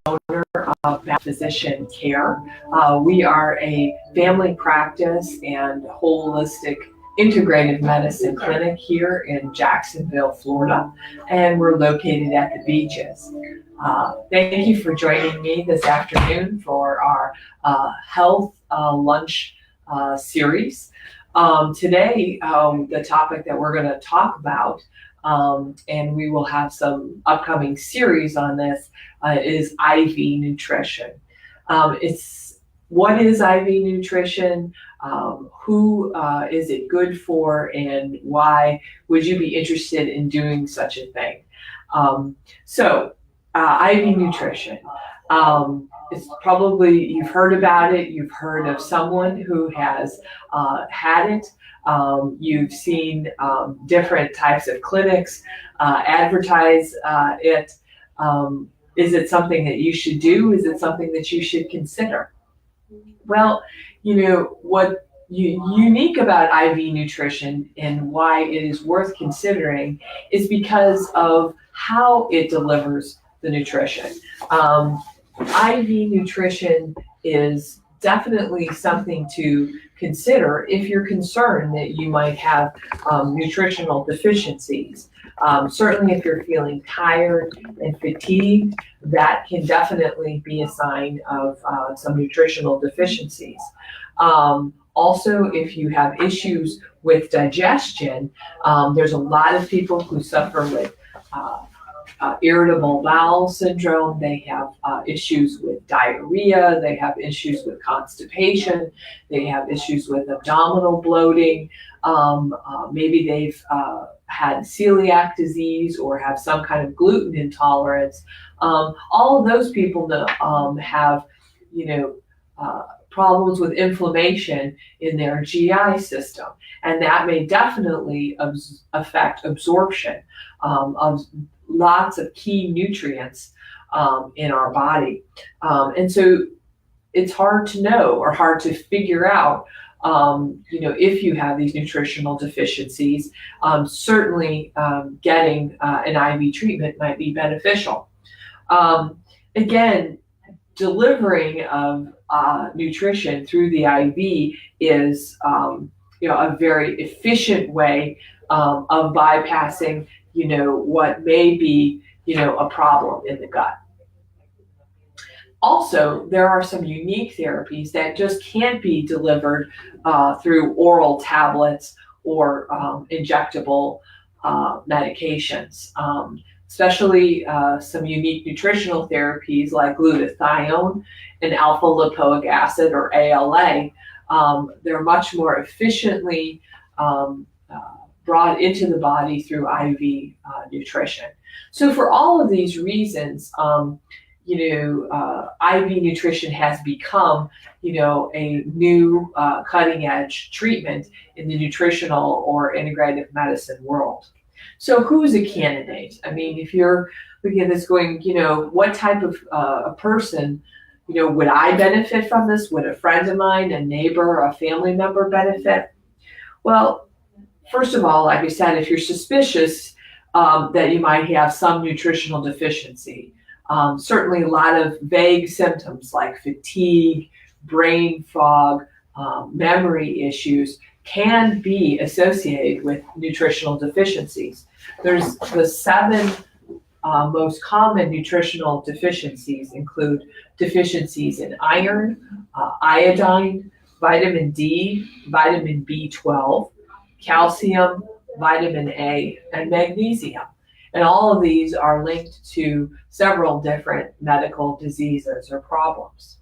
owner of Physician Care. We are a family practice and holistic integrative medicine clinic here in Jacksonville, Florida, and we're located at the beaches. Thank you for joining me this afternoon for our health lunch series. Today, the topic that we're going to talk about, and we will have some upcoming series on this, is IV nutrition. What is IV nutrition? Who is it good for, and why would you be interested in doing such a thing? IV nutrition. It's probably, you've heard about it, you've heard of someone who has had it, you've seen different types of clinics advertise it. Is it something that you should do? Is it something that you should consider? Well, what unique about IV nutrition and why it is worth considering is because of how it delivers the nutrition. IV nutrition is definitely something to consider if you're concerned that you might have nutritional deficiencies. Certainly if you're feeling tired and fatigued, that can definitely be a sign of some nutritional deficiencies. Also, if you have issues with digestion, there's a lot of people who suffer with irritable bowel syndrome. They have issues with diarrhea. They have issues with constipation. They have issues with abdominal bloating. Maybe they've had celiac disease or have some kind of gluten intolerance. All of those people have, problems with inflammation in their GI system, and that may definitely affect absorption of lots of key nutrients in our body. And so it's hard to know or hard to figure out, if you have these nutritional deficiencies. Certainly getting an IV treatment might be beneficial. Again, delivering of nutrition through the IV is a very efficient way of bypassing what may be a problem in the gut. Also, there are some unique therapies that just can't be delivered through oral tablets or injectable medications. Especially some unique nutritional therapies like glutathione and alpha lipoic acid, or ALA. They're much more efficiently brought into the body through IV nutrition. So for all of these reasons, IV nutrition has become, a new cutting edge treatment in the nutritional or integrative medicine world. So who's a candidate? I mean, if you're looking at this going, what type of a person, would I benefit from this? Would a friend of mine, a neighbor, a family member benefit? Well, first of all, like I said, if you're suspicious that you might have some nutritional deficiency, certainly a lot of vague symptoms like fatigue, brain fog, memory issues can be associated with nutritional deficiencies. There's the 7 most common nutritional deficiencies include deficiencies in iron, iodine, vitamin D, vitamin B12, calcium, vitamin A, and magnesium. And all of these are linked to several different medical diseases or problems.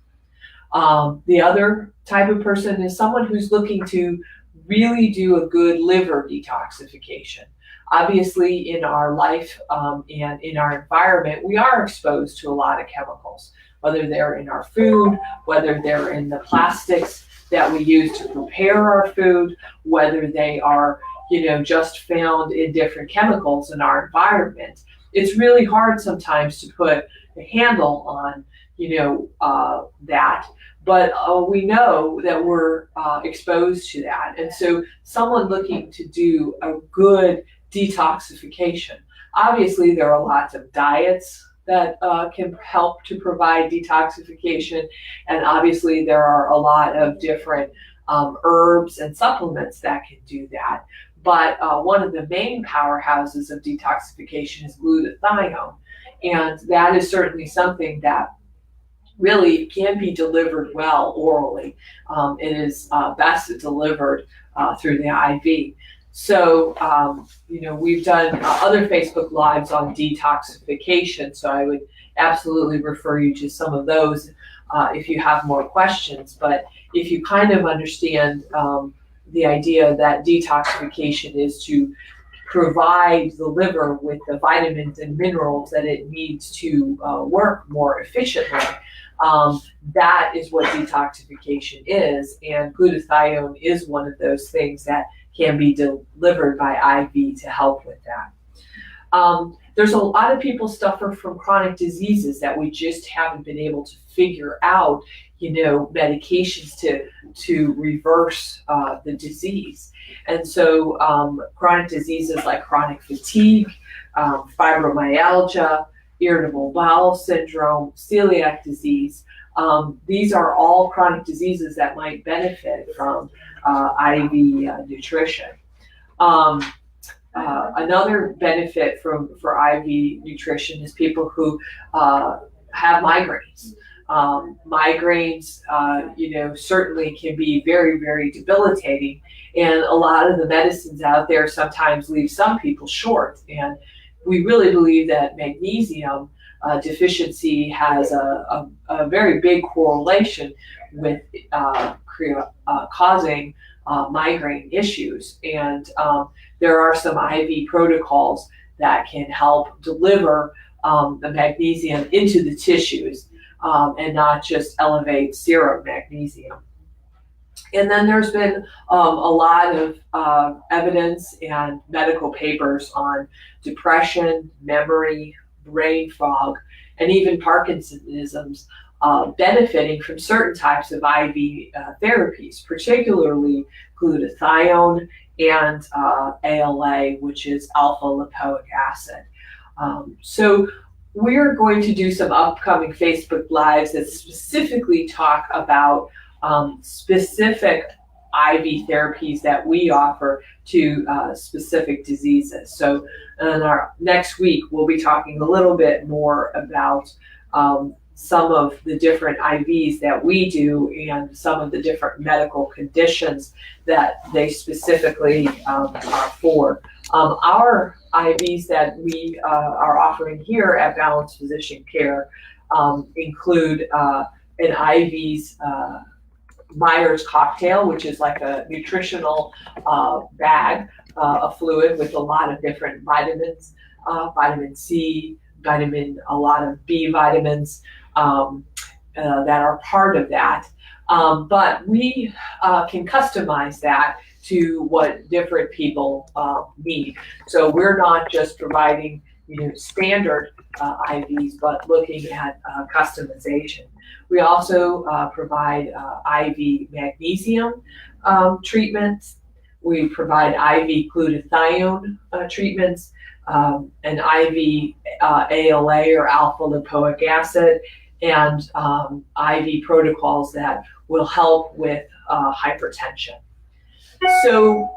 The other type of person is someone who's looking to really do a good liver detoxification. Obviously, in our life and in our environment, we are exposed to a lot of chemicals, whether they're in our food, whether they're in the plastics that we use to prepare our food, whether they are, just found in different chemicals in our environment. It's really hard sometimes to put a handle on, that. But we know that we're exposed to that. And so someone looking to do a good detoxification, obviously there are lots of diets that can help to provide detoxification. And obviously there are a lot of different herbs and supplements that can do that. But one of the main powerhouses of detoxification is glutathione. And that is certainly something that really can be delivered well orally. It is best delivered through the IV. So, we've done other Facebook Lives on detoxification, so I would absolutely refer you to some of those if you have more questions. But if you kind of understand the idea that detoxification is to provide the liver with the vitamins and minerals that it needs to work more efficiently, that is what detoxification is, and glutathione is one of those things that can be delivered by IV to help with that. There's a lot of people suffer from chronic diseases that we just haven't been able to figure out, medications to reverse the disease. And so chronic diseases like chronic fatigue, fibromyalgia, irritable bowel syndrome, celiac disease, these are all chronic diseases that might benefit from IV nutrition. Another benefit for IV nutrition is people who have migraines. Migraines, certainly can be very, very debilitating, and a lot of the medicines out there sometimes leave some people short. And we really believe that magnesium deficiency has a very big correlation with causing migraine issues. And there are some IV protocols that can help deliver the magnesium into the tissues and not just elevate serum magnesium. And then there's been a lot of evidence and medical papers on depression, memory, brain fog, and even Parkinsonisms benefiting from certain types of IV therapies, particularly glutathione and ALA, which is alpha lipoic acid. So we're going to do some upcoming Facebook Lives that specifically talk about specific IV therapies that we offer to specific diseases. So in our next week, we'll be talking a little bit more about some of the different IVs that we do and some of the different medical conditions that they specifically are for. Our IVs that we are offering here at Balanced Physician Care include an IV's Myers cocktail, which is like a nutritional bag of fluid with a lot of different vitamins, vitamin C, a lot of B vitamins that are part of that. But we can customize that to what different people need. So we're not just providing standard IVs, but looking at customization. We also provide IV magnesium treatments. We provide IV glutathione treatments, an IV ALA or alpha lipoic acid, and IV protocols that will help with hypertension. So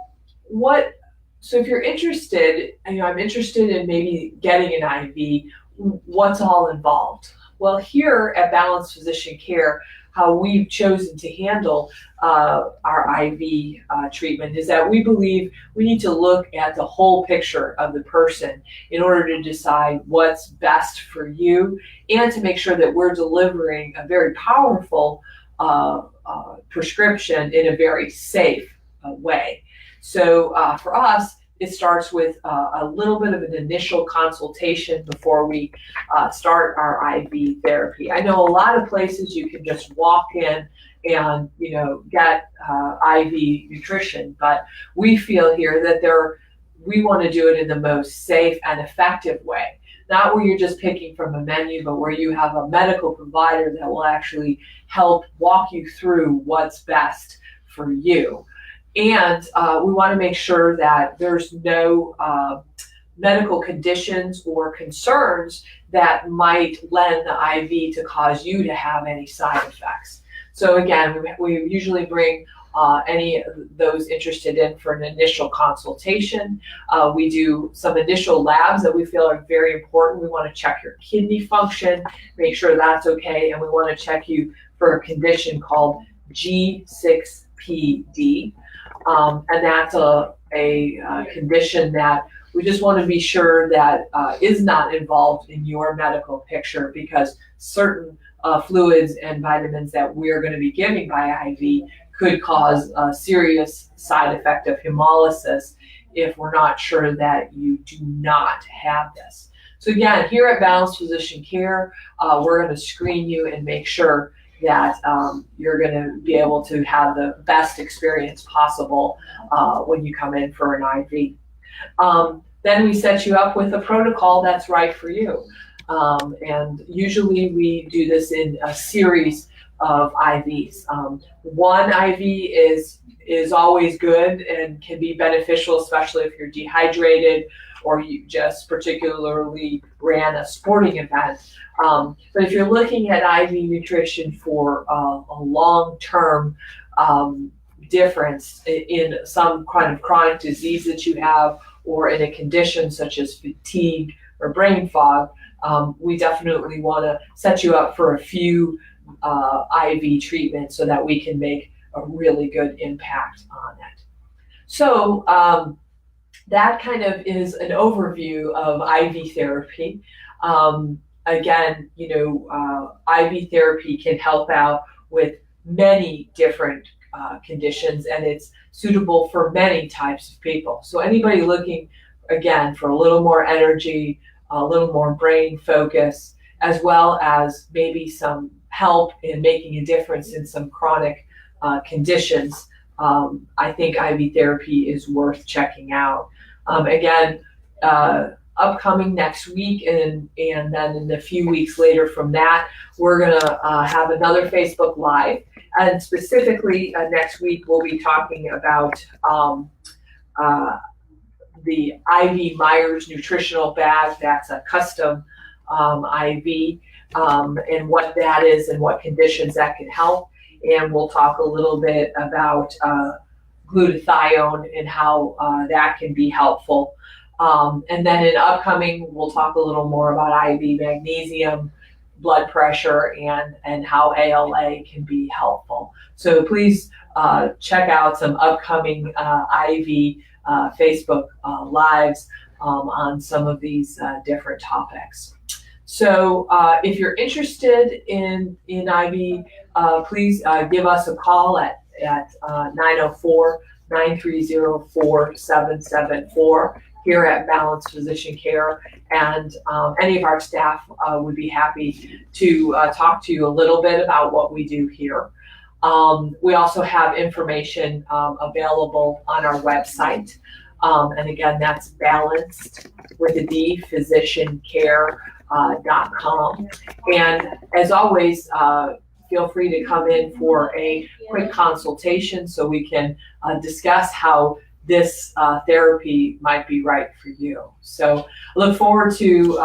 if you're interested, I'm interested in maybe getting an IV, what's all involved? Well, here at Balanced Physician Care, how we've chosen to handle our IV treatment is that we believe we need to look at the whole picture of the person in order to decide what's best for you and to make sure that we're delivering a very powerful prescription in a very safe way. So for us, it starts with a little bit of an initial consultation before we start our IV therapy. I know a lot of places you can just walk in and get IV nutrition, but we feel here that we want to do it in the most safe and effective way. Not where you're just picking from a menu, but where you have a medical provider that will actually help walk you through what's best for you. And we want to make sure that there's no medical conditions or concerns that might lend the IV to cause you to have any side effects. So again, we usually bring any of those interested in for an initial consultation. We do some initial labs that we feel are very important. We want to check your kidney function, make sure that's okay, and we want to check you for a condition called G6PD. And that's a condition that we just want to be sure that is not involved in your medical picture, because certain fluids and vitamins that we're going to be giving by IV could cause a serious side effect of hemolysis if we're not sure that you do not have this. So again, here at Balanced Physician Care, we're going to screen you and make sure that you're going to be able to have the best experience possible when you come in for an IV. Then we set you up with a protocol that's right for you. And usually we do this in a series of IVs. One IV is always good and can be beneficial, especially if you're dehydrated or you just particularly ran a sporting event. But if you're looking at IV nutrition for a long-term difference in some kind of chronic disease that you have, or in a condition such as fatigue or brain fog, we definitely want to set you up for a few IV treatments so that we can make a really good impact on it. So that kind of is an overview of IV therapy. Again, IV therapy can help out with many different conditions, and it's suitable for many types of people. So anybody looking, again, for a little more energy, a little more brain focus, as well as maybe some help in making a difference in some chronic conditions, I think IV therapy is worth checking out. Again, upcoming next week, and then in a few weeks later from that, we're going to have another Facebook Live. And specifically next week, we'll be talking about the IV Myers nutritional bag. That's a custom IV, and what that is and what conditions that can help. And we'll talk a little bit about glutathione and how that can be helpful. And then in upcoming, we'll talk a little more about IV magnesium, blood pressure, and how ALA can be helpful. So please check out some upcoming IV Facebook Lives on some of these different topics. So if you're interested in IV, please give us a call at 904-930-4774 here at Balanced Physician Care, and any of our staff would be happy to talk to you a little bit about what we do here. We also have information available on our website, and again, that's balanced with a D, physiciancare.com. And as always, feel free to come in for a quick consultation so we can discuss how this therapy might be right for you. So I look forward to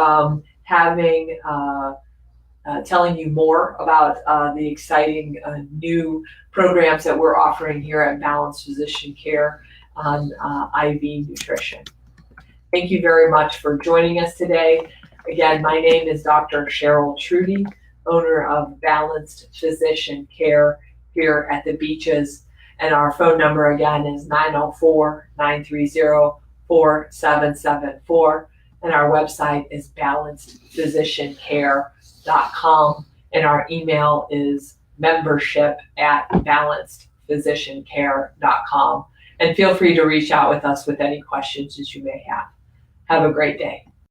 telling you more about the exciting new programs that we're offering here at Balanced Physician Care on IV nutrition. Thank you very much for joining us today. Again, my name is Dr. Sharyl Truty, owner of Balanced Physician Care here at the Beaches. And our phone number again is 904-930-4774. And our website is balancedphysiciancare.com. And our email is membership@balancedphysiciancare.com. And feel free to reach out with us with any questions that you may have. Have a great day.